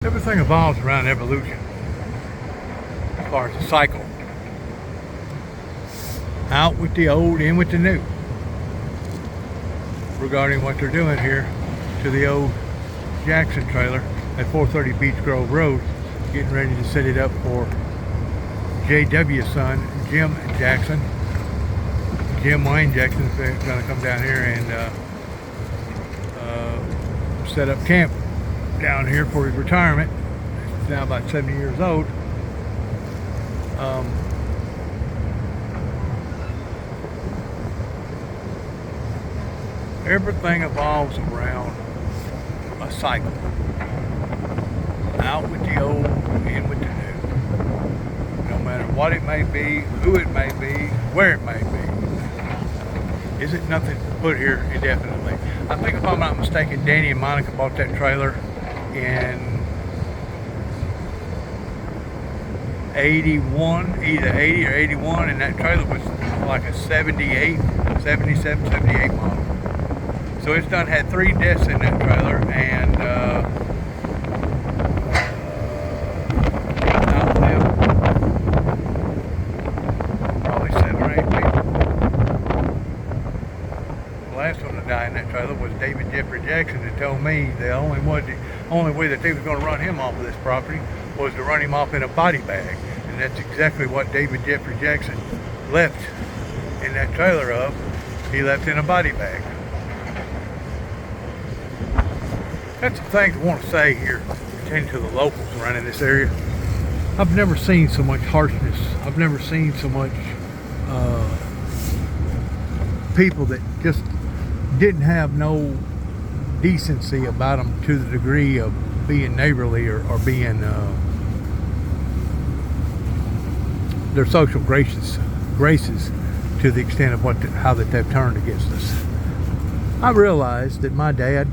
Everything evolves around evolution as far as the cycle. Out with the old, in with the new. Regarding what they're doing here to the old Jackson trailer at 430 Beach Grove Road, getting ready to set it up for JW's son, Jim Jackson. Jim Wayne Jackson is going to come down here and set up camp down here for his retirement. He's now about 70 years old. Everything evolves around a cycle. Out with the old, in with the new. No matter what it may be, who it may be, where it may be. Isn't nothing put here indefinitely. I think if I'm not mistaken, Danny and Monica bought that trailer in 81, either 80 or 81, and that trailer was like a 78, 77, 78 model. So it's done had 3 deaths in that trailer, and outlived probably 7 or 8 people. The last one to die in that trailer was David Jeffrey Jackson, that told me the only way that they was going to run him off of this property was to run him off in a body bag. And that's exactly what David Jeffrey Jackson left in that trailer of. He left in a body bag. That's the things I want to say here pertaining to the locals around in this area. I've never seen so much harshness. I've never seen so much people that just didn't have no decency about them to the degree of being neighborly or being their social graces to the extent of how that they've turned against us. I realized that my dad,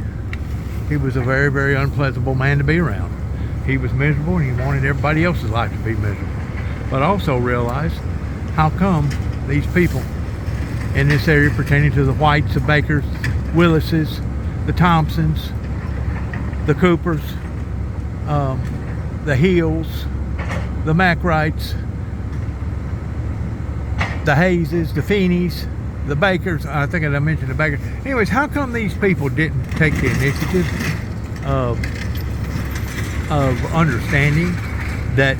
he was a very, very unpleasant man to be around. He was miserable, and he wanted everybody else's life to be miserable. But I also realized how come these people in this area pertaining to the Whites, the Bakers, Willises, the Thompsons, the Coopers, the Hills, the McWrights, the Hayeses, the Feeneys, the Bakers, I think I mentioned the Bakers. Anyways, how come these people didn't take the initiative of understanding that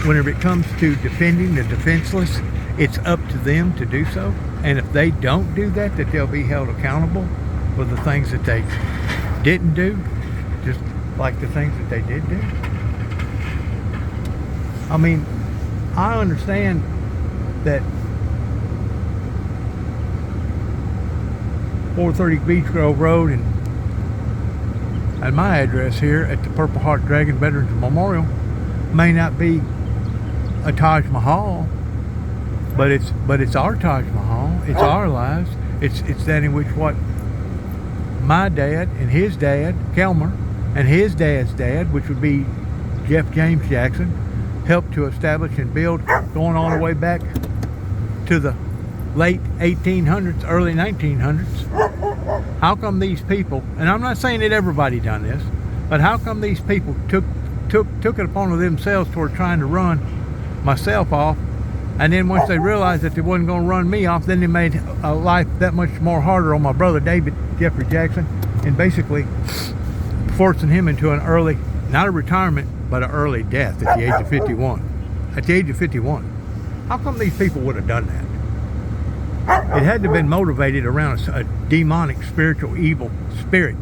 whenever it comes to defending the defenseless, it's up to them to do so? And if they don't do that, that they'll be held accountable for the things that they didn't do, just like the things that they did do. I mean, I understand that 430 Beach Grove Road and my address here at the Purple Heart Dragon Veterans Memorial may not be a Taj Mahal, but it's our Taj Mahal. It's our lives. It's that in which what my dad and his dad, Kelmer, and his dad's dad, which would be Jeff James Jackson, helped to establish and build, going all the way back to the late 1800s, early 1900s. How come these people, and I'm not saying that everybody done this, but how come these people took it upon themselves toward trying to run myself off, and then once they realized that they wasn't going to run me off, then they made life that much more harder on my brother David Jeffrey Jackson, and basically forcing him into an early, not a retirement, but an early death at the age of 51. At the age of 51. How come these people would have done that? It had to have been motivated around a demonic, spiritual, evil spirit.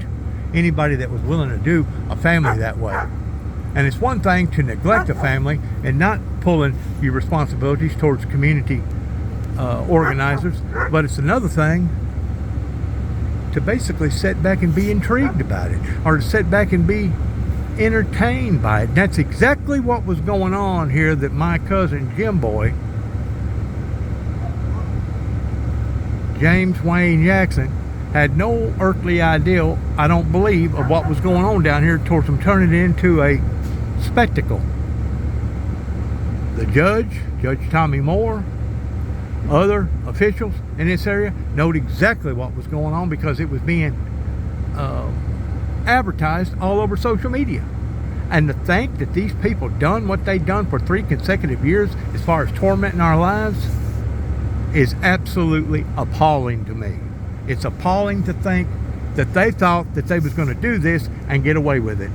Anybody that was willing to do a family that way. And it's one thing to neglect a family and not pulling your responsibilities towards community organizers, but it's another thing to basically sit back and be intrigued about it, or to sit back and be entertained by it. And that's exactly what was going on here, that my cousin Jim Boy, James Wayne Jackson, had no earthly idea, I don't believe, of what was going on down here towards them turning it into a spectacle. The Judge Tommy Moore, other officials in this area knowed exactly what was going on because it was being advertised all over social media. And to think that these people done what they done for 3 consecutive years as far as tormenting our lives is absolutely appalling to me. It's appalling to think that they thought that they was going to do this and get away with it.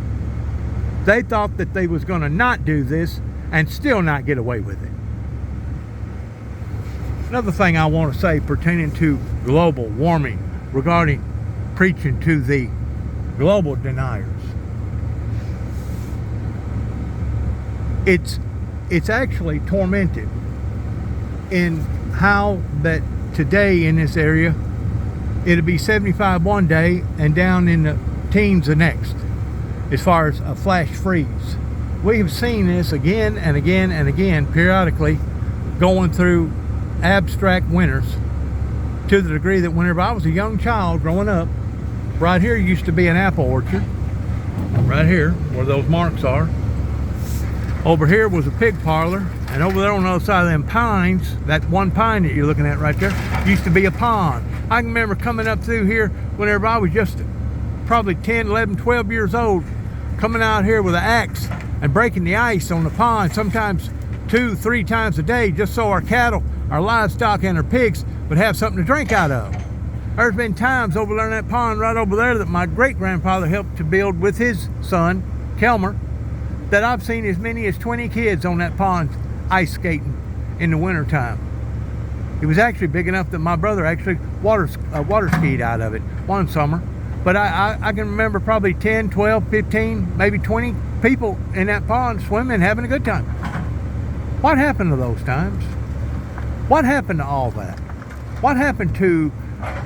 They thought that they was going to not do this and still not get away with it. Another thing I want to say pertaining to global warming, regarding preaching to the global deniers. It's actually tormented in how that today in this area it'll be 75 one day and down in the teens the next, as far as a flash freeze. We have seen this again and again and again periodically going through abstract winters, to the degree that whenever I was a young child growing up, right here used to be an apple orchard, right here where those marks are. Over here was a pig parlor, and over there on the other side of them pines, that one pine that you're looking at right there, used to be a pond. I can remember coming up through here whenever I was just probably 10, 11, 12 years old, coming out here with an axe and breaking the ice on the pond, sometimes 2, 3 times a day, just so our cattle, our livestock, and our pigs would have something to drink out of. There's been times over there in that pond right over there that my great-grandfather helped to build with his son, Kelmer, that I've seen as many as 20 kids on that pond ice skating in the wintertime. It was actually big enough that my brother actually water skied out of it one summer. But I can remember probably 10, 12, 15, maybe 20 people in that pond swimming, having a good time. What happened to those times? What happened to all that? What happened to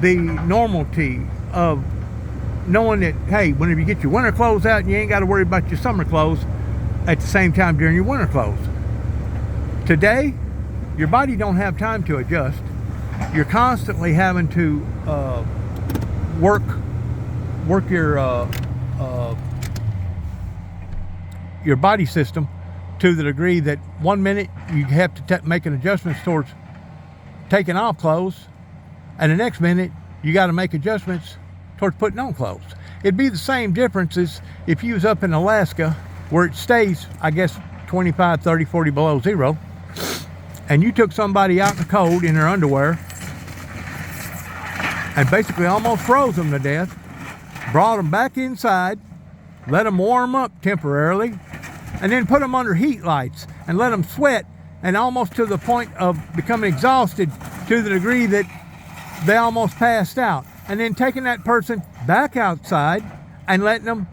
the normalcy of knowing that, hey, whenever you get your winter clothes out, you ain't got to worry about your summer clothes at the same time during your winter clothes? Today, your body don't have time to adjust. You're constantly having to work your body system to the degree that 1 minute you have to make an adjustment towards taking off clothes, and the next minute you got to make adjustments towards putting on clothes. It'd be the same difference as if you was up in Alaska where it stays, I guess, 25, 30, 40 below zero, and you took somebody out in the cold in their underwear and basically almost froze them to death, brought them back inside, let them warm up temporarily, and then put them under heat lights and let them sweat, and almost to the point of becoming exhausted to the degree that they almost passed out, and then taking that person back outside and letting them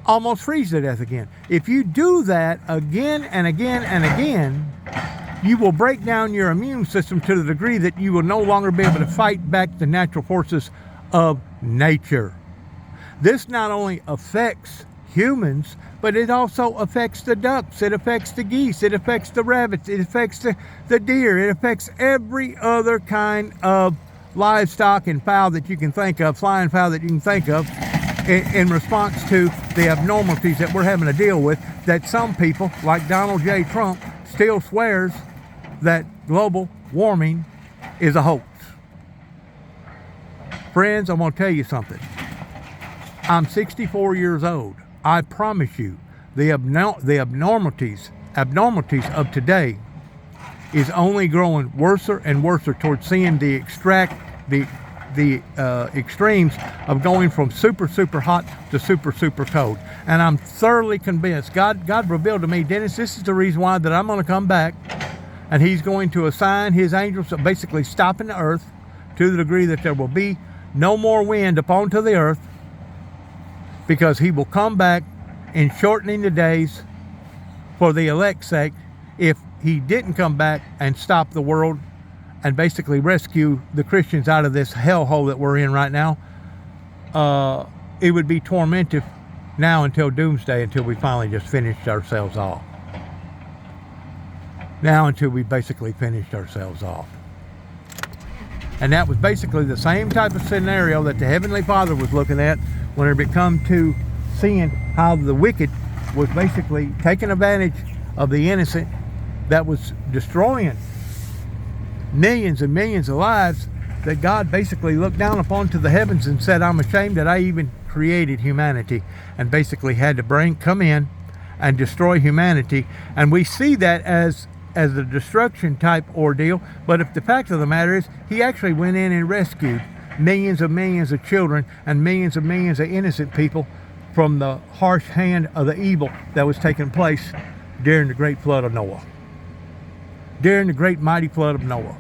almost freeze to death again. If you do that again and again and again, you will break down your immune system to the degree that you will no longer be able to fight back the natural forces of nature. This not only affects humans, but it also affects the ducks, it affects the geese, it affects the rabbits, it affects the deer, it affects every other kind of livestock and fowl that you can think of, flying fowl that you can think of, in response to the abnormalities that we're having to deal with, that some people, like Donald J. Trump, still swears that global warming is a hoax. Friends, I'm going to tell you something. I'm 64 years old. I promise you, the abnormalities of today is only growing worse and worse towards seeing the extremes of going from super hot to super cold. And I'm thoroughly convinced, God revealed to me, Dennis, this is the reason why that I'm going to come back, and he's going to assign his angels of basically stopping the earth to the degree that there will be no more wind upon to the earth, because he will come back in shortening the days for the elect's sake. If he didn't come back and stop the world and basically rescue the Christians out of this hellhole that we're in right now, it would be tormentive now until doomsday, until we finally just finished ourselves off. Now until we basically finished ourselves off. And that was basically the same type of scenario that the Heavenly Father was looking at whenever it come to seeing how the wicked was basically taking advantage of the innocent, that was destroying millions and millions of lives, that God basically looked down upon to the heavens and said, I'm ashamed that I even created humanity, and basically had to come in and destroy humanity. And we see that as a destruction type ordeal. But if the fact of the matter is, he actually went in and rescued millions of children and millions of innocent people from the harsh hand of the evil that was taking place during the great flood of Noah. During the great mighty flood of Noah.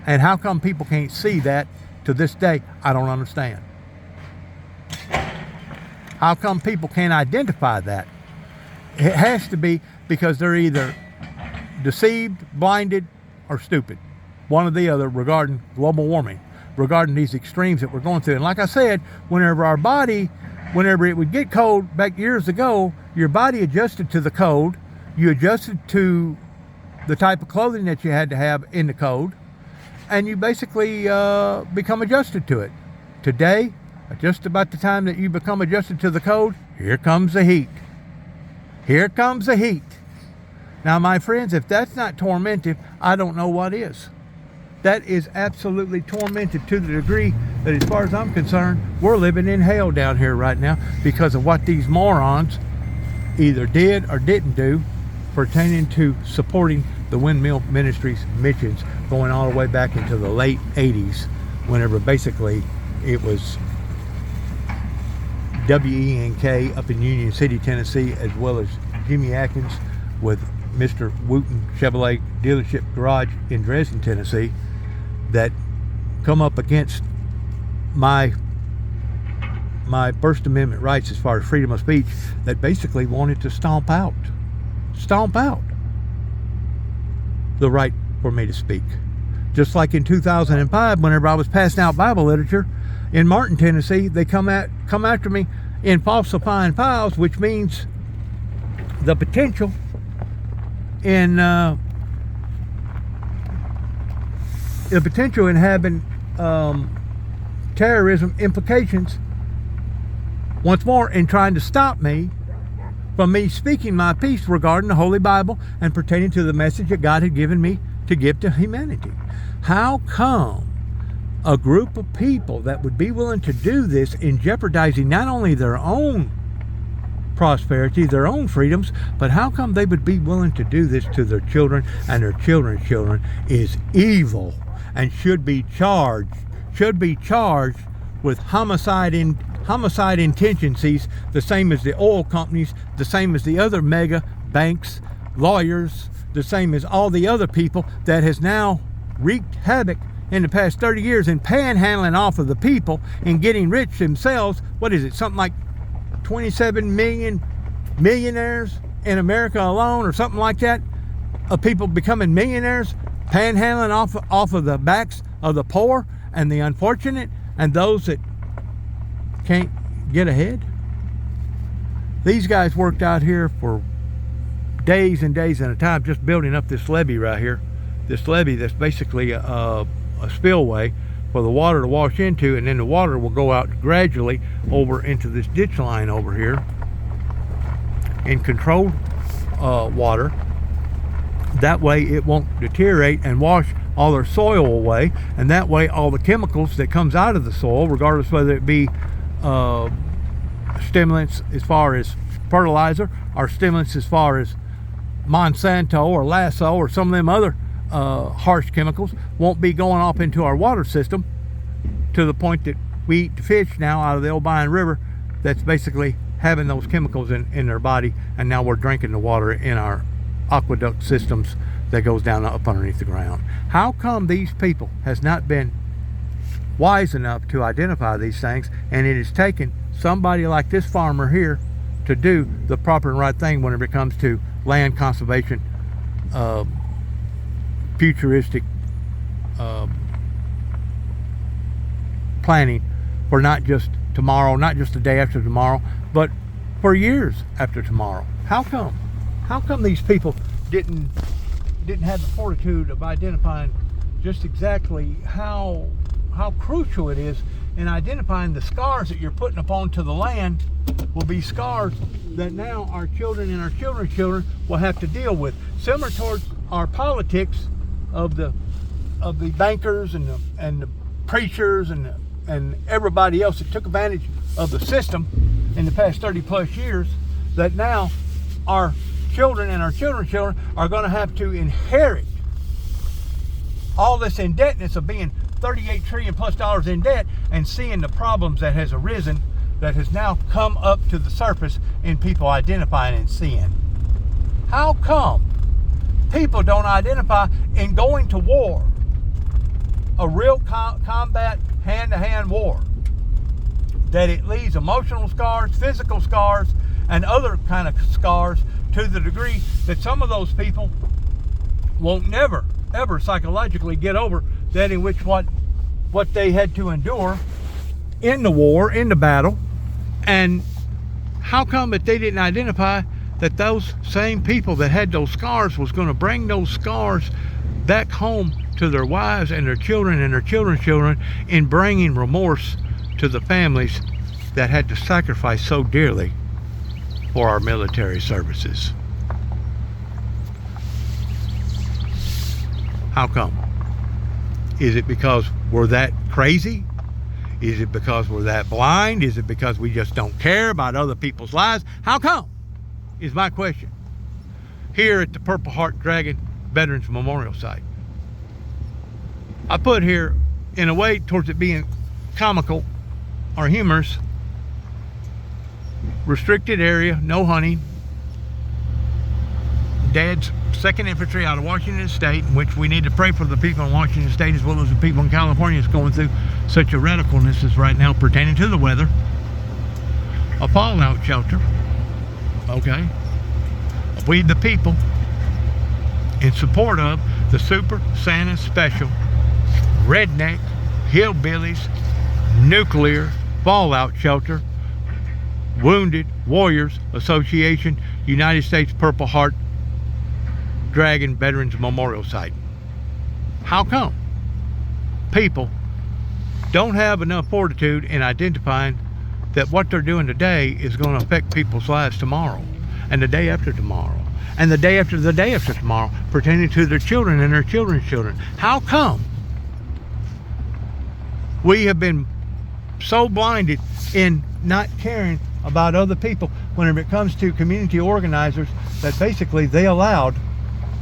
And how come people can't see that to this day? I don't understand. How come people can't identify that? It has to be because they're either deceived, blinded, or stupid. One or the other regarding global warming, regarding these extremes that we're going through. And like I said, whenever it would get cold back years ago, your body adjusted to the cold. You adjusted to the type of clothing that you had to have in the cold, and you basically become adjusted to it. Today, just about the time that you become adjusted to the cold, here comes the heat. Here comes the heat. Now, my friends, if that's not tormentive, I don't know what is. That is absolutely tormented to the degree that, as far as I'm concerned, we're living in hell down here right now because of what these morons either did or didn't do pertaining to supporting the Windmill Ministries missions going all the way back into the late 80s, whenever basically it was WENK up in Union City, Tennessee, as well as Jimmy Atkins with Mr. Wooten Chevrolet dealership garage in Dresden, Tennessee, that come up against my First Amendment rights as far as freedom of speech, that basically wanted to stomp out the right for me to speak. Just like in 2005, whenever I was passing out Bible literature in Martin, Tennessee, they come after me in falsifying files, which means the potential in having terrorism implications once more in trying to stop me from me speaking my piece regarding the Holy Bible and pertaining to the message that God had given me to give to humanity. How come a group of people that would be willing to do this in jeopardizing not only their own prosperity, their own freedoms, but how come they would be willing to do this to their children and their children's children is evil and should be charged with homicide intentions, the same as the oil companies, the same as the other mega banks, lawyers, the same as all the other people that has now wreaked havoc in the past 30 years in panhandling off of the people and getting rich themselves. What is it, something like 27 million millionaires in America alone, or something like that, of people becoming millionaires, panhandling off of the backs of the poor and the unfortunate and those that can't get ahead. These guys worked out here for days and days at a time just building up this levee right here. This levee that's basically a spillway for the water to wash into, and then the water will go out gradually over into this ditch line over here in controlled water. That way it won't deteriorate and wash all their soil away, and that way all the chemicals that comes out of the soil, regardless whether it be stimulants as far as fertilizer or stimulants as far as Monsanto or Lasso or some of them other harsh chemicals, won't be going off into our water system to the point that we eat the fish now out of the Obion River that's basically having those chemicals in their body, and now we're drinking the water in our aqueduct systems that goes down up underneath the ground. How come these people has not been wise enough to identify these things, and it has taken somebody like this farmer here to do the proper and right thing when it comes to land conservation, futuristic planning for not just tomorrow, not just the day after tomorrow, but for years after tomorrow? How come these people didn't have the fortitude of identifying just exactly how crucial it is in identifying the scars that you're putting upon to the land will be scars that now our children and our children's children will have to deal with, similar towards our politics of the bankers and the preachers and everybody else that took advantage of the system in the past 30 plus years, that now our children and our children's children are going to have to inherit all this indebtedness of being $38 trillion plus in debt, and seeing the problems that has arisen, that has now come up to the surface in people identifying and seeing. How come people don't identify in going to war, a real combat, hand-to-hand war, that it leaves emotional scars, physical scars, and other kind of scars, to the degree that some of those people won't never, ever psychologically get over that, in which what they had to endure in the war, in the battle. And how come that they didn't identify that those same people that had those scars was going to bring those scars back home to their wives and their children and their children's children, in bringing remorse to the families that had to sacrifice so dearly for our military services? How come? Is it because we're that crazy? Is it because we're that blind? Is it because we just don't care about other people's lives? How come? Is my question. Here at the Purple Heart Dragon Veterans Memorial Site. I put here, in a way towards it being comical or humorous, restricted area, no hunting. Dad's 2nd Infantry out of Washington State, in which we need to pray for the people in Washington State as well as the people in California that's going through such a radicalness as right now pertaining to the weather. A fallout shelter. Okay. We the people, in support of the Super Santa Special Redneck Hillbillies Nuclear Fallout Shelter Wounded Warriors Association, United States Purple Heart Dragon Veterans Memorial Site. How come people don't have enough fortitude in identifying that what they're doing today is going to affect people's lives tomorrow, and the day after tomorrow, and the day after tomorrow, pertaining to their children and their children's children? How come we have been so blinded in not caring about other people whenever it comes to community organizers, that basically they allowed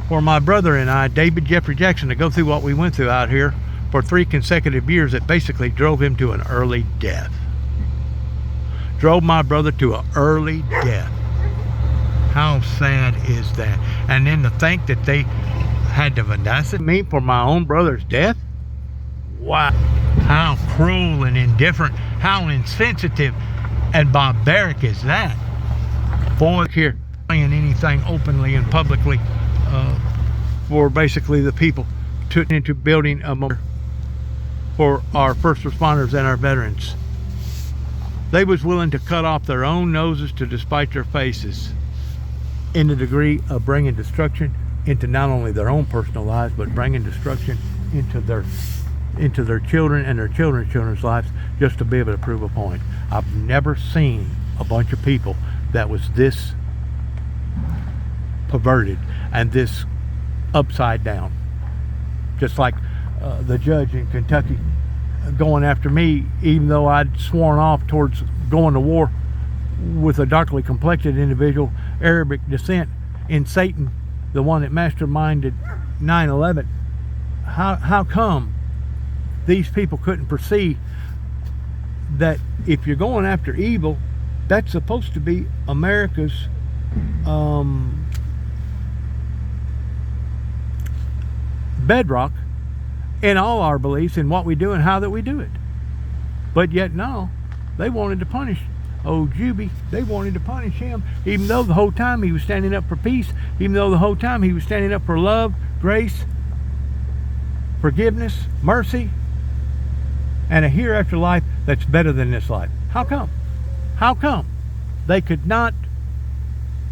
for my brother and I, David Jeffrey Jackson, to go through what we went through out here for 3 consecutive years, that basically drove him to an early death. Drove my brother to an early death. How sad is that? And then to think that they had to vandalize me for my own brother's death? Wow. How cruel and indifferent, how insensitive and barbaric is that? Boy, here playing anything openly and publicly for basically the people into building a memorial for our first responders and our veterans. They was willing to cut off their own noses to despite their faces, in the degree of bringing destruction into not only their own personal lives, but bringing destruction into their children and their children's lives, just to be able to prove a point. I've never seen a bunch of people that was this perverted and this upside down. Just like the judge in Kentucky going after me, even though I'd sworn off towards going to war with a darkly complected individual, Arabic descent, in Satan, the one that masterminded 9/11. How come these people couldn't perceive that if you're going after evil, that's supposed to be America's bedrock in all our beliefs in what we do and how that we do it? But yet no, they wanted to punish old Juby. They wanted to punish him, even though the whole time he was standing up for peace, even though the whole time he was standing up for love, grace, forgiveness, mercy, and a hereafter life that's better than this life. How come? How come they could not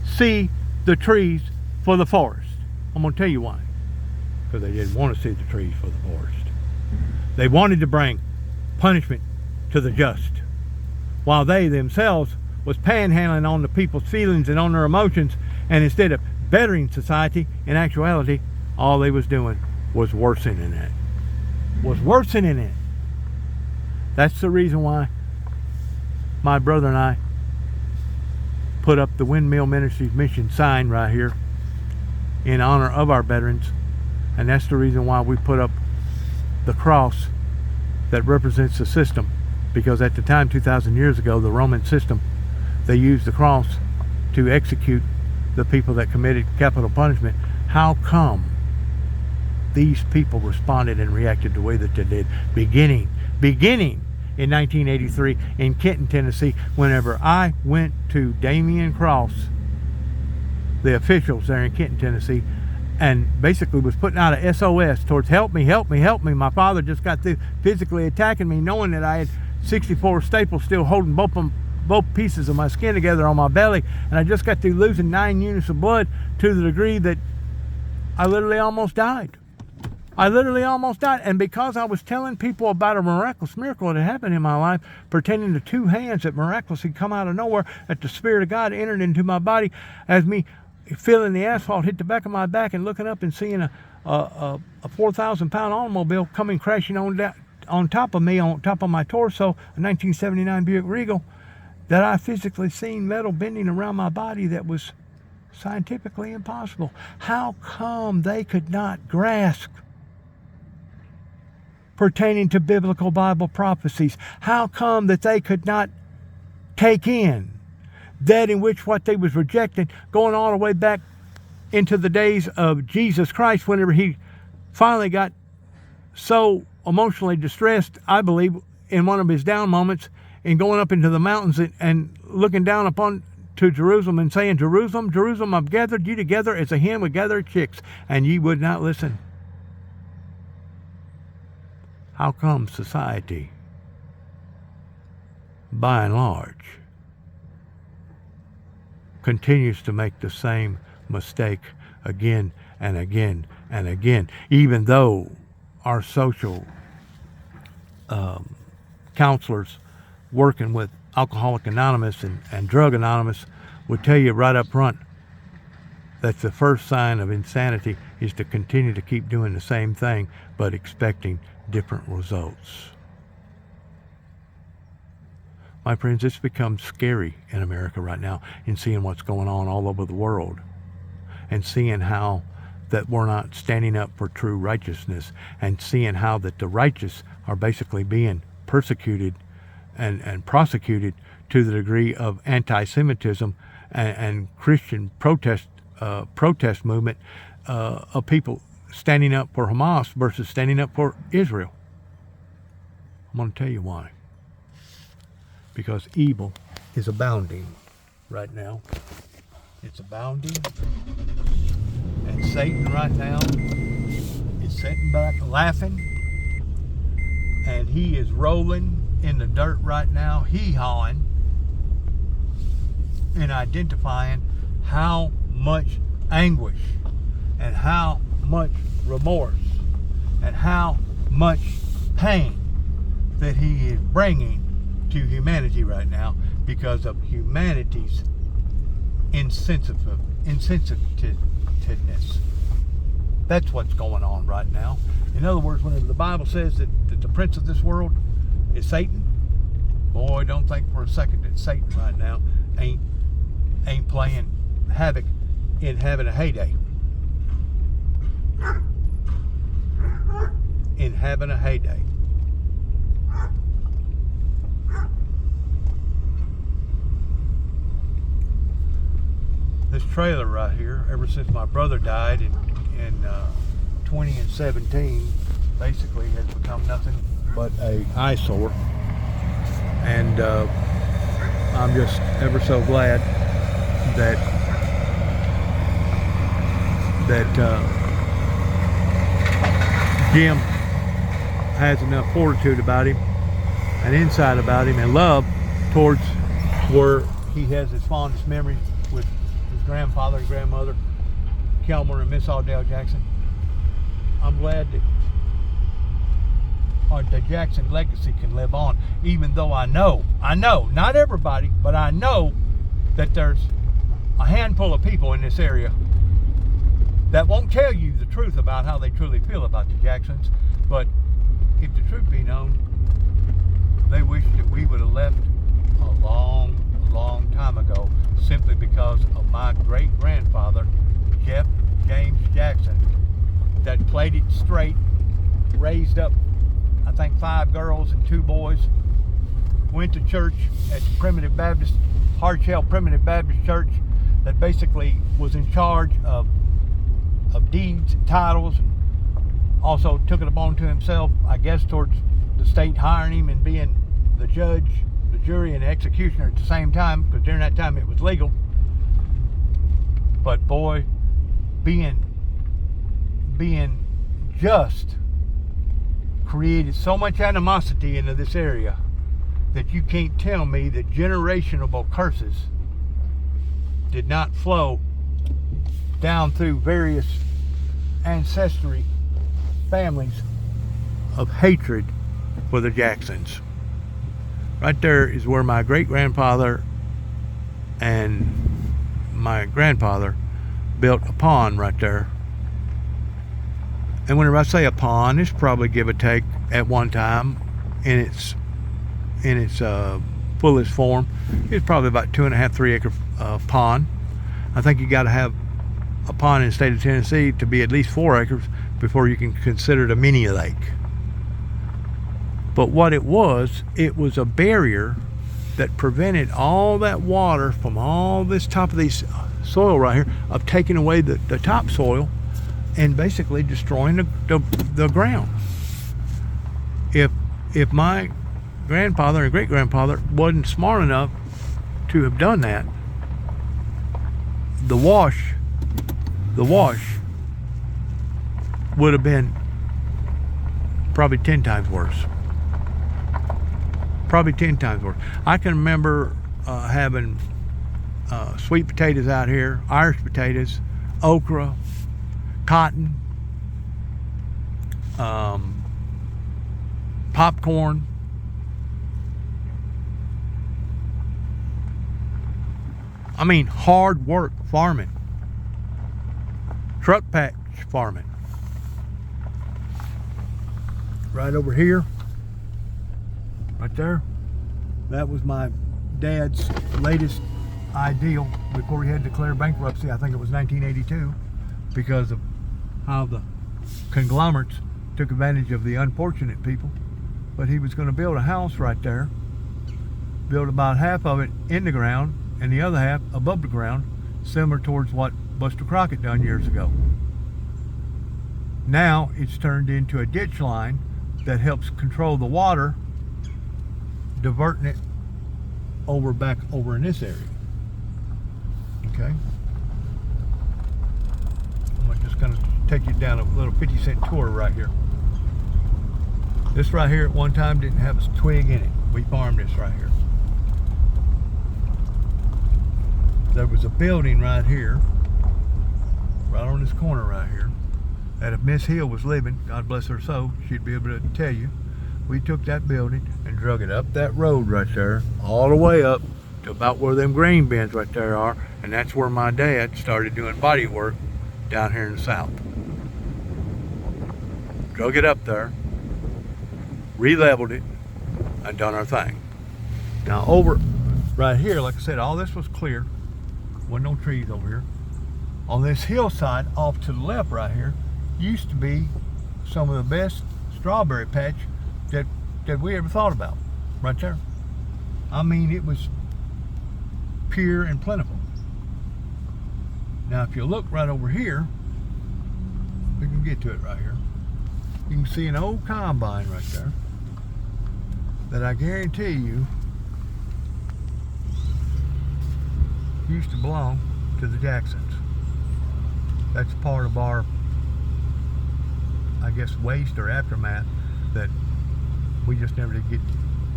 see the trees for the forest? I'm going to tell you why. Because they didn't want to see the trees for the forest. They wanted to bring punishment to the just, while they themselves was panhandling on the people's feelings and on their emotions, and instead of bettering society, in actuality, all they was doing was worsening it. Was worsening it. That's the reason why my brother and I put up the Windmill Ministries mission sign right here in honor of our veterans. And that's the reason why we put up the cross that represents the system. Because at the time, 2,000 years ago, the Roman system, they used the cross to execute the people that committed capital punishment. How come these people responded and reacted the way that they did? Beginning in 1983 in Kenton, Tennessee, whenever I went to Damien Cross, the officials there in Kenton, Tennessee, and basically was putting out a SOS towards help me. My father just got through physically attacking me, knowing that I had 64 staples still holding both pieces of my skin together on my belly, and I just got through losing 9 units of blood to the degree that I literally almost died. And because I was telling people about a miraculous miracle that happened in my life pertaining to 2 hands that miraculously come out of nowhere, that the Spirit of God entered into my body as me feeling the asphalt hit the back of my back and looking up and seeing a 4,000-pound automobile coming crashing on top of me, on top of my torso, a 1979 Buick Regal, that I physically seen metal bending around my body that was scientifically impossible. How come they could not grasp pertaining to biblical Bible prophecies? How come that they could not take in that in which what they was rejecting, going all the way back into the days of Jesus Christ, whenever he finally got so emotionally distressed, I believe, in one of his down moments, in going up into the mountains and looking down upon to Jerusalem and saying, Jerusalem, Jerusalem, I've gathered you together as a hen would gather chicks, and ye would not listen. How come society, by and large, continues to make the same mistake again and again and again, even though our social counselors working with Alcoholics Anonymous and Drug Anonymous would tell you right up front that the first sign of insanity is to continue to keep doing the same thing but expecting different results. My friends, it's become scary in America right now in seeing what's going on all over the world and seeing how that we're not standing up for true righteousness, and seeing how that the righteous are basically being persecuted and prosecuted to the degree of anti-Semitism and Christian protest movement of people standing up for Hamas versus standing up for Israel. I'm going to tell you why. Because evil is abounding right now. It's abounding. And Satan right now is sitting back laughing. And he is rolling in the dirt right now, hee-hawing and identifying how much anguish and how much remorse and how much pain that he is bringing to humanity right now because of humanity's insensitiveness. That's what's going on right now. In other words, whenever the Bible says that the prince of this world is Satan, boy, don't think for a second that Satan right now ain't playing havoc in having a heyday. In having a heyday. This trailer right here, ever since my brother died in 2017, basically has become nothing but a eyesore. And I'm just ever so glad that Jim has enough fortitude about him and insight about him and love towards where he has his fondest memories with his grandfather and grandmother, Kelmer and Miss Audell Jackson. I'm glad that the Jackson legacy can live on, even though I know, not everybody, but I know that there's a handful of people in this area that won't tell you the truth about how they truly feel about the Jacksons. But if the truth be known, they wish that we would have left a long time ago simply because of my great-grandfather, Jeff James Jackson, that played it straight, raised up, I think, 5 girls and 2 boys, went to church at the Primitive Baptist, Hardshell Primitive Baptist Church, that basically was in charge of deeds and titles. Also took it upon to himself, I guess, towards the state hiring him and being the judge, the jury, and the executioner at the same time, because during that time it was legal. But boy, being just created so much animosity into this area that you can't tell me that generational curses did not flow down through various ancestry families of hatred for the Jacksons. Right there is where my great-grandfather and my grandfather built a pond right there. And whenever I say a pond, it's probably give or take at one time in its fullest form. It's probably about 2.5, 3 acre pond. I think you got to have a pond in the state of Tennessee to be at least 4 acres before you can consider it a mini lake. But what it was a barrier that prevented all that water from all this top of these soil right here of taking away the topsoil and basically destroying the ground. If my grandfather and great-grandfather wasn't smart enough to have done that, the wash would have been probably 10 times worse. Probably 10 times worse. I can remember having sweet potatoes out here, Irish potatoes, okra, cotton, popcorn, I mean hard work farming, truck patch farming. Right over here, right there, that was my dad's latest ideal before he had declared bankruptcy. I think it was 1982, because of how the conglomerates took advantage of the unfortunate people. But he was going to build a house right there, build about half of it in the ground and the other half above the ground, similar towards what Buster Crockett done years ago. Now it's turned into a ditch line that helps control the water, diverting it back over in this area. Okay, I'm just going to take you down a little 50-cent tour right here. This right here at one time didn't have a twig in it. We farmed this right here. There was a building right here, right on this corner right here, that if Miss Hill was living, God bless her soul, she'd be able to tell you. We took that building and drug it up that road right there, all the way up to about where them grain bins right there are, and that's where my dad started doing body work down here in the south. Drug it up there, re-leveled it, and done our thing. Now over right here, like I said, all this was clear. Wasn't no trees over here. On this hillside off to the left right here used to be some of the best strawberry patch that we ever thought about. Right there. I mean, it was pure and plentiful. Now if you look right over here, we can get to it right here. You can see an old combine right there that I guarantee you used to belong to the Jacksons. That's part of our, I guess, waste or aftermath that we just never did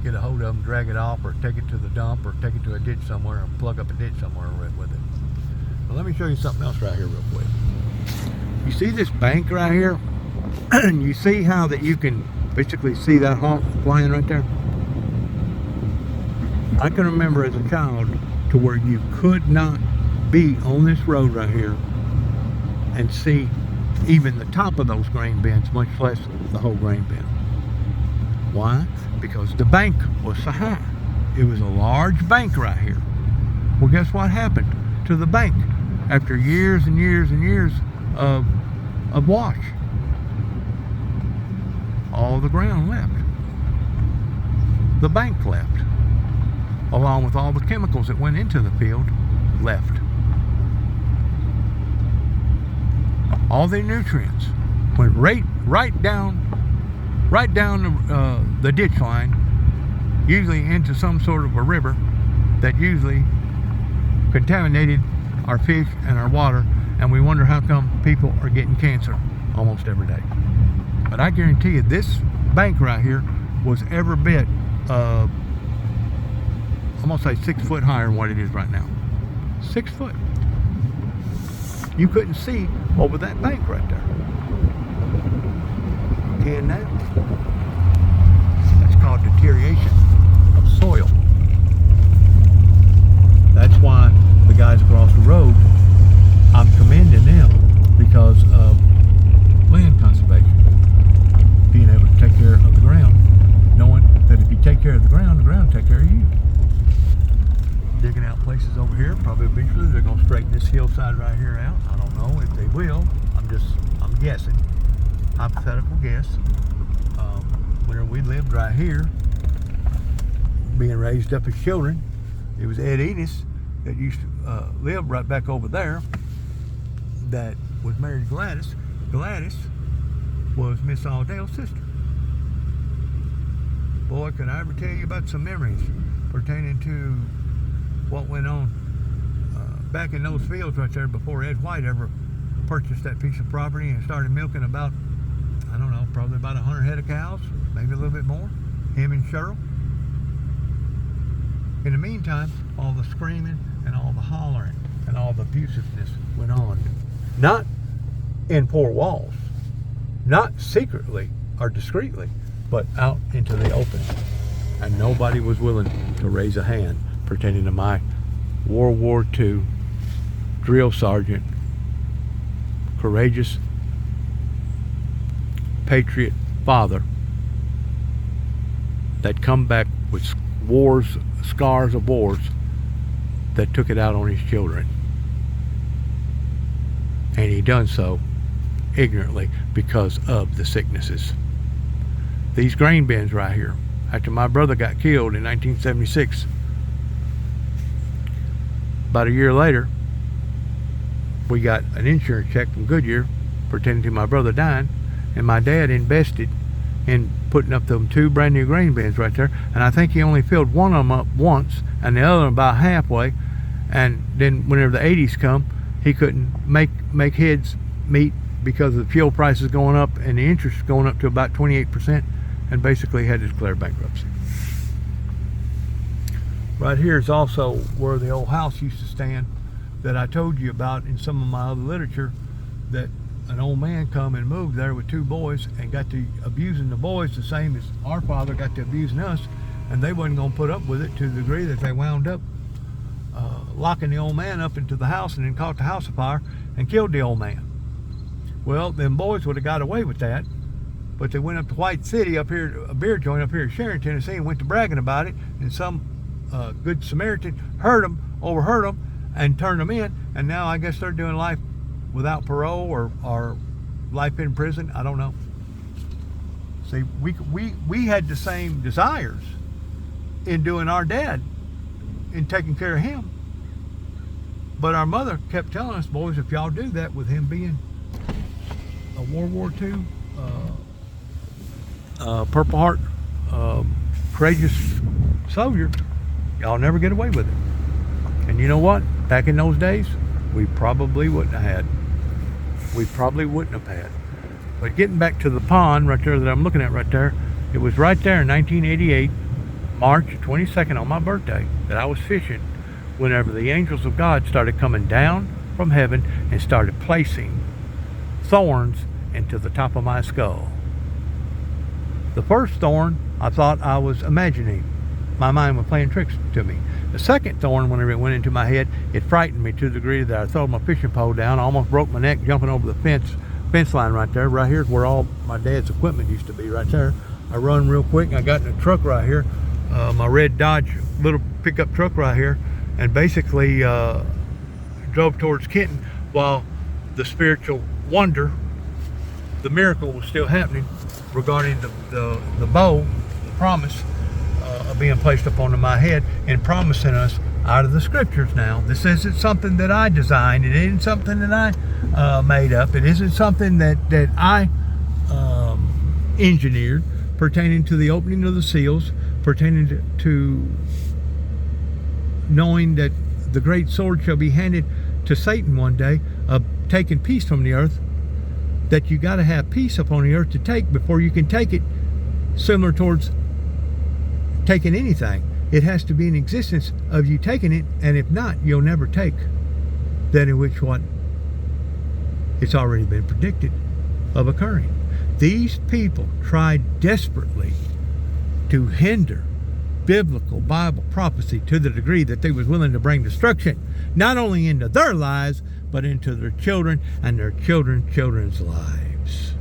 get a hold of them, drag it off, or take it to the dump, or take it to a ditch somewhere, or plug up a ditch somewhere with it. But let me show you something else right here real quick. You see this bank right here? And you see how that you can basically see that hawk flying right there? I can remember as a child to where you could not be on this road right here and see even the top of those grain bins, much less the whole grain bin. Why? Because the bank was so high. It was a large bank right here. Well, guess what happened to the bank after years and years and years of wash? All the ground left. The bank left, along with all the chemicals that went into the field left. All the nutrients went right down the ditch line, usually into some sort of a river that usually contaminated our fish and our water, and we wonder how come people are getting cancer almost every day. But I guarantee you, this bank right here was every bit, I'm gonna say 6 foot higher than what it is right now. 6 foot. You couldn't see over that bank right there. You can now. That's called deterioration of soil. That's why the guys across the road, I'm commending them because of land conservation. Being able to take care of the ground, knowing that if you take care of the ground will take care of you. Digging out places over here, probably eventually they're going to straighten this hillside right here out. I don't know if they will. I'm guessing. Hypothetical guess. Whenever we lived right here, being raised up as children, it was Ed Enos that used to live right back over there that was married to Gladys. Gladys was Miss Alldale's sister. Boy, can I ever tell you about some memories pertaining to what went on back in those fields right there before Ed White ever purchased that piece of property and started milking about, I don't know, probably about 100 head of cows, maybe a little bit more, him and Cheryl. In the meantime, all the screaming and all the hollering and all the abusiveness went on. Not in four walls, not secretly or discreetly, but out into the open. And nobody was willing to raise a hand pertaining to my World War II drill sergeant, courageous patriot father that come back with scars of wars that took it out on his children. And he done so ignorantly because of the sicknesses. These grain bins right here, after my brother got killed in 1976, about a year later, we got an insurance check from Goodyear pertaining to my brother dying, and my dad invested in putting up them 2 brand new grain bins right there, and I think he only filled one of them up once and the other one about halfway, and then whenever the 80s come, he couldn't make heads meet because of the fuel prices going up and the interest going up to about 28%, and basically had to declare bankruptcy. Right here is also where the old house used to stand that I told you about in some of my other literature, that an old man come and moved there with 2 boys and got to abusing the boys the same as our father got to abusing us, and they wasn't going to put up with it to the degree that they wound up locking the old man up into the house and then caught the house afire and killed the old man. Well, them boys would have got away with that, but they went up to White City up here, a beer joint up here in Sharon, Tennessee, and went to bragging about it, and some good Samaritan overheard them and turned them in, and now I guess they're doing life without parole or life in prison. I don't know. See, we had the same desires in doing our dad, in taking care of him, but our mother kept telling us, boys, if y'all do that with him being a World War II Purple Heart courageous soldier, y'all never get away with it. And you know what? Back in those days, we probably wouldn't have had. But getting back to the pond right there that I'm looking at right there, it was right there in 1988, March 22nd on my birthday, that I was fishing whenever the angels of God started coming down from heaven and started placing thorns into the top of my skull. The first thorn, I thought I was imagining. My mind was playing tricks to me. The second thorn, whenever it went into my head, it frightened me to the degree that I threw my fishing pole down. I almost broke my neck jumping over the fence line right there. Right here's where all my dad's equipment used to be, right there. I run real quick and I got in a truck right here, my red Dodge little pickup truck right here, and basically drove towards Kenton while the spiritual wonder, the miracle, was still happening regarding the bow, the promise of being placed upon my head and promising us out of the scriptures. Now, this isn't something that I designed. It isn't something that I made up. It isn't something that I engineered, pertaining to the opening of the seals, pertaining to knowing that the great sword shall be handed to Satan one day, of taking peace from the earth, that you got to have peace upon the earth to take before you can take it, similar towards taking anything. It has to be in existence of you taking it, and if not, you'll never take that in which what it's already been predicted of occurring. These people tried desperately to hinder biblical Bible prophecy to the degree that they was willing to bring destruction, not only into their lives, but into their children and their children's lives.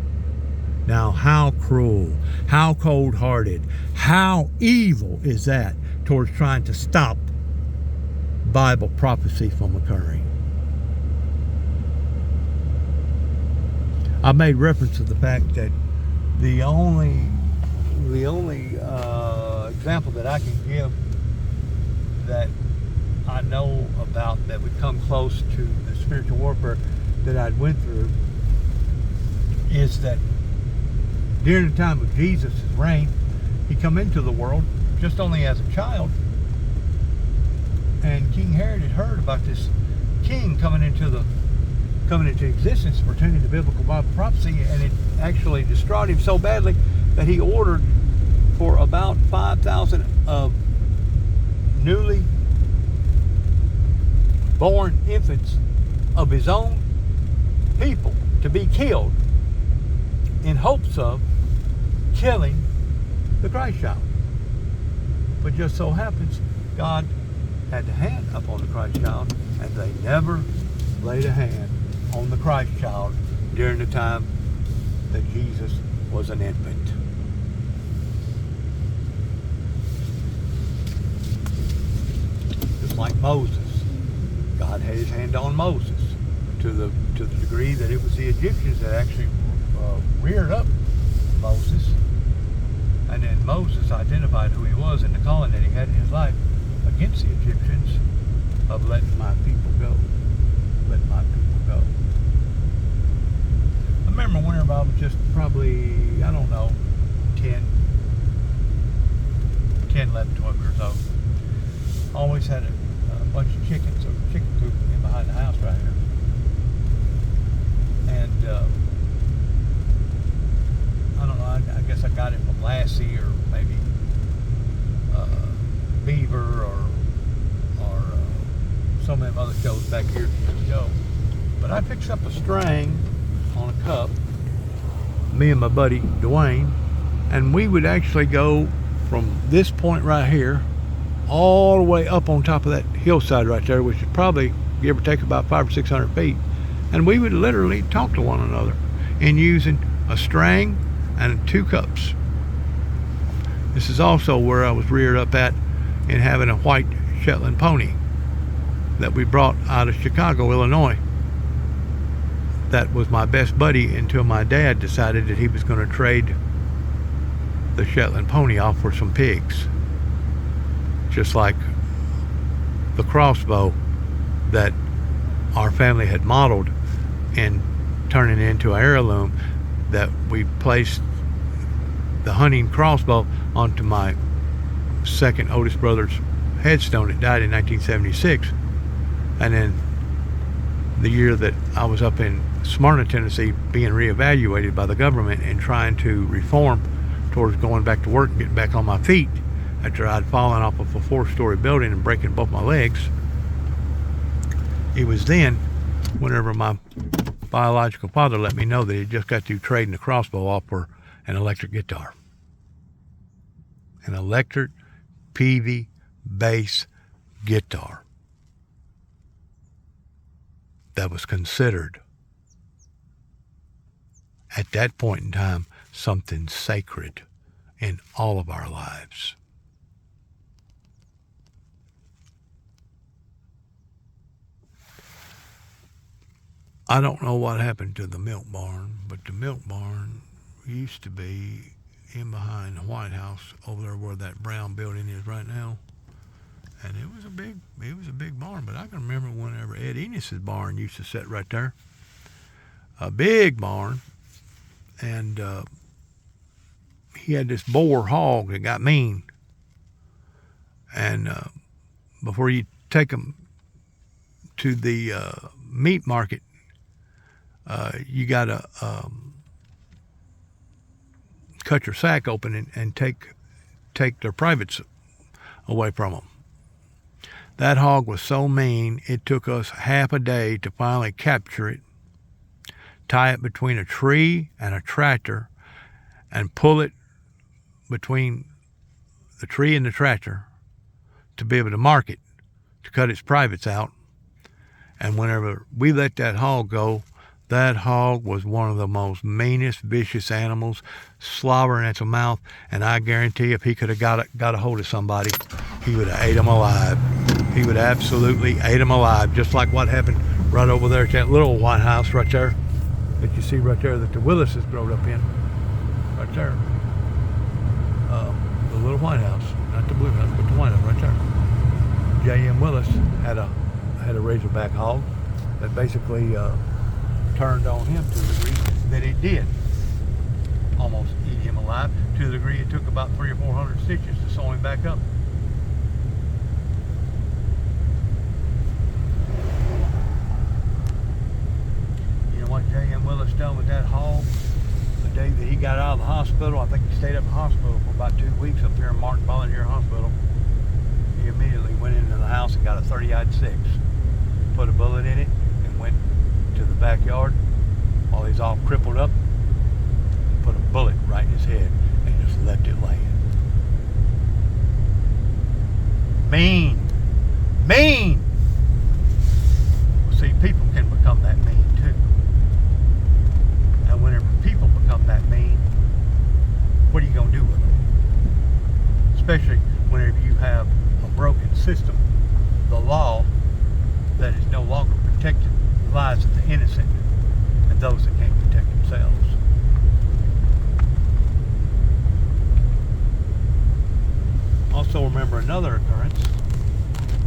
Now, how cruel, how cold-hearted, how evil is that towards trying to stop Bible prophecy from occurring? I made reference to the fact that the only example that I can give that I know about that would come close to the spiritual warfare that I'd went through is that during the time of Jesus' reign, he come into the world just only as a child, and King Herod had heard about this king coming into existence pertaining to biblical Bible prophecy, and it actually distraught him so badly that he ordered for about 5,000 of newly born infants of his own people to be killed in hopes of killing the Christ child. But just so happens God had a hand upon the Christ child, and they never laid a hand on the Christ child during the time that Jesus was an infant. Just like Moses, God had his hand on Moses to the degree that it was the Egyptians that actually reared up Moses, and then Moses identified who he was and the calling that he had in his life against the Egyptians of letting my people go. Let my people go. I remember whenever I was just probably, I don't know, 10, 11, 12 years old. Always had a bunch of chickens or chicken coop in behind the house right here. And I don't know, I guess I got it from Lassie or maybe Beaver or some of them other shows back years ago. But I fixed up a string on a cup, me and my buddy Dwayne, and we would actually go from this point right here all the way up on top of that hillside right there, which is probably give or take about 500 or 600 feet, and we would literally talk to one another in using a string and 2 cups. This is also where I was reared up at in having a white Shetland pony that we brought out of Chicago, Illinois. That was my best buddy until my dad decided that he was going to trade the Shetland pony off for some pigs. Just like the crossbow that our family had modeled and turning it into an heirloom, that we placed the hunting crossbow onto my second oldest brother's headstone that died in 1976. And then the year that I was up in Smyrna, Tennessee, being reevaluated by the government and trying to reform towards going back to work and getting back on my feet after I'd fallen off of a 4-story building and breaking both my legs. It was then, whenever my biological father let me know that he just got through trading the crossbow off for an electric guitar. An electric Peavey bass guitar that was considered at that point in time something sacred in all of our lives. I don't know what happened to the milk barn, but the milk barn used to be in behind the White House over there where that brown building is right now. And it was a big barn, but I can remember whenever Ed Enos's barn used to sit right there. A big barn, and he had this boar hog that got mean. And before you take him to the meat market, you got to cut your sack open and take their privates away from them. That hog was so mean, it took us half a day to finally capture it, tie it between a tree and a tractor, and pull it between the tree and the tractor to be able to mark it, to cut its privates out. And whenever we let that hog go, that hog was one of the most meanest, vicious animals, slobbering at the mouth, and I guarantee if he could have got a hold of somebody, he would have ate them alive. He would absolutely ate them alive, just like what happened right over there at that little White House right there that you see right there that the Willises growed up in, right there. The little White House, not the Blue House, but the White House right there. J.M. Willis had a Razorback hog that basically turned on him to the degree that it did almost eat him alive, to the degree it took about 300 or 400 stitches to sew him back up. You know what J.M. Willis done with that hog? The day that he got out of the hospital, I think he stayed up in the hospital for about 2 weeks up here in Martin Volunteer Hospital. He immediately went into the house and got a 30-06, put a bullet in it, and went to the backyard while he's all crippled up, and put a bullet right in his head and just left it laying. Mean. Well, see, people can become that mean too. And whenever people become that mean, what are you going to do with them? Especially whenever you have a broken system, the law that is no longer protecting the lives of the innocent and those that can't protect themselves. Also remember another occurrence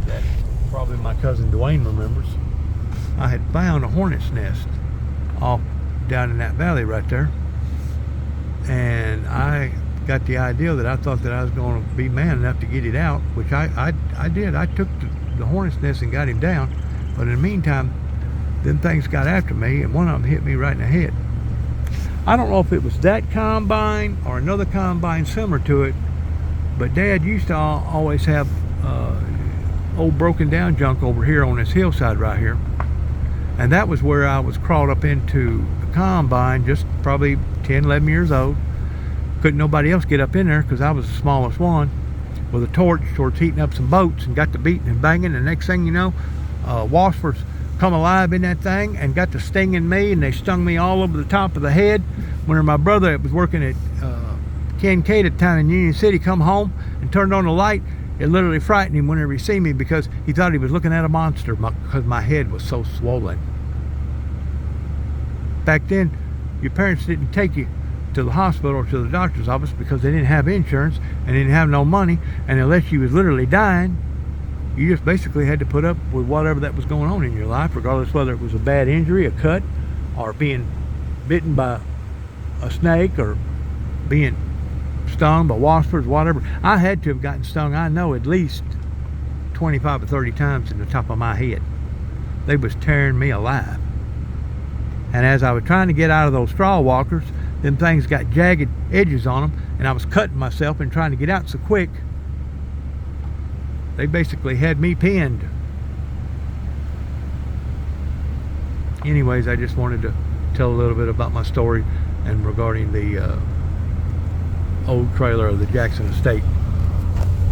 that probably my cousin Dwayne remembers. I had found a hornet's nest off down in that valley right there, and I got the idea that I thought that I was going to be man enough to get it out, which I did. I took the hornet's nest and got him down, but in the meantime, them things got after me, and one of them hit me right in the head. I don't know if it was that combine or another combine similar to it, but Dad used to always have old broken down junk over here on this hillside right here, and that was where I was crawled up into the combine, just probably 10, 11 years old. Couldn't nobody else get up in there because I was the smallest one, with a torch towards heating up some boats, and got to beating and banging. The next thing you know, wasps come alive in that thing and got to stinging me, and they stung me all over the top of the head. Whenever my brother that was working at Kincaid at the time in Union City come home and turned on the light, it literally frightened him whenever he see me, because he thought he was looking at a monster because my head was so swollen. Back then, your parents didn't take you to the hospital or to the doctor's office because they didn't have insurance and didn't have no money, and unless you was literally dying, you just basically had to put up with whatever that was going on in your life, regardless whether it was a bad injury, a cut, or being bitten by a snake, or being stung by wasps, whatever. I had to have gotten stung, I know, at least 25 or 30 times in the top of my head. They was tearing me alive. And as I was trying to get out of those straw walkers, them things got jagged edges on them, and I was cutting myself and trying to get out so quick, they basically had me pinned. Anyways, I just wanted to tell a little bit about my story and regarding the old trailer of the Jackson estate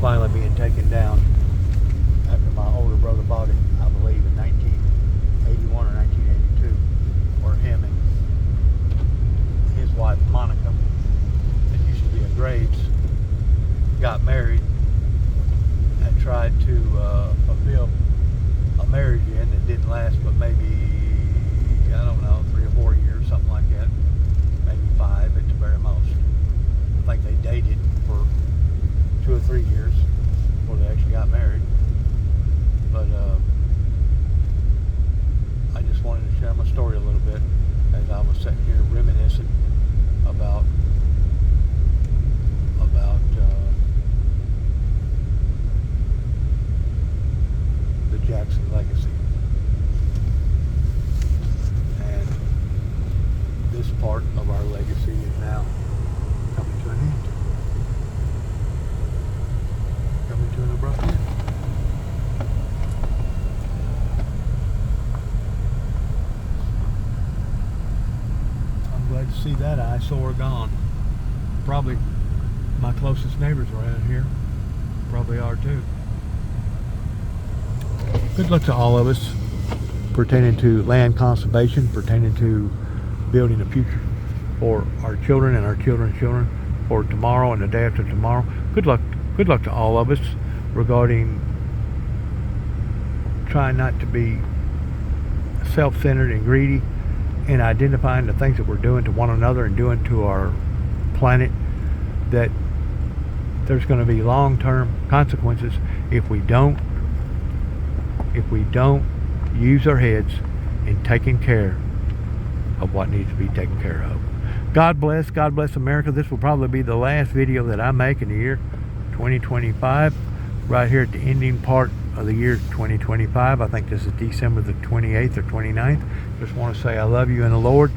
finally being taken down after my older brother bought it, I believe in 1981 or 1982, where him and his wife Monica, that used to be a Graves, got married and tried to fulfill a marriage in that didn't last but maybe, I don't lesson about the Jackson legacy. And this part of our legacy is now coming to an end. Coming to an abrupt end. I'm glad to see that eyesore gone. Probably my closest neighbors around here probably are too. Good luck to all of us pertaining to land conservation, pertaining to building a future for our children and our children's children, for tomorrow and the day after tomorrow. Good luck to all of us regarding trying not to be self-centered and greedy, and identifying the things that we're doing to one another and doing to our planet, that there's going to be long-term consequences if we don't use our heads in taking care of what needs to be taken care of. God bless America. This will probably be the last video that I make in the year 2025, right here at the ending part of the year 2025. I think this is December the 28th or 29th. Just want to say I love you in the Lord.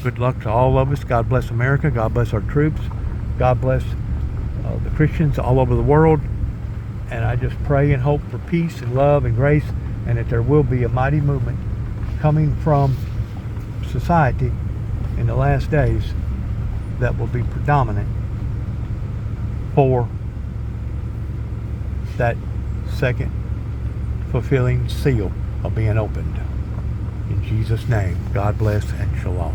Good luck to all of us. God bless America. God bless our troops. God bless the Christians all over the world. And I just pray and hope for peace and love and grace, and that there will be a mighty movement coming from society in the last days that will be predominant for that second fulfilling seal of being opened. In Jesus' name, God bless and shalom.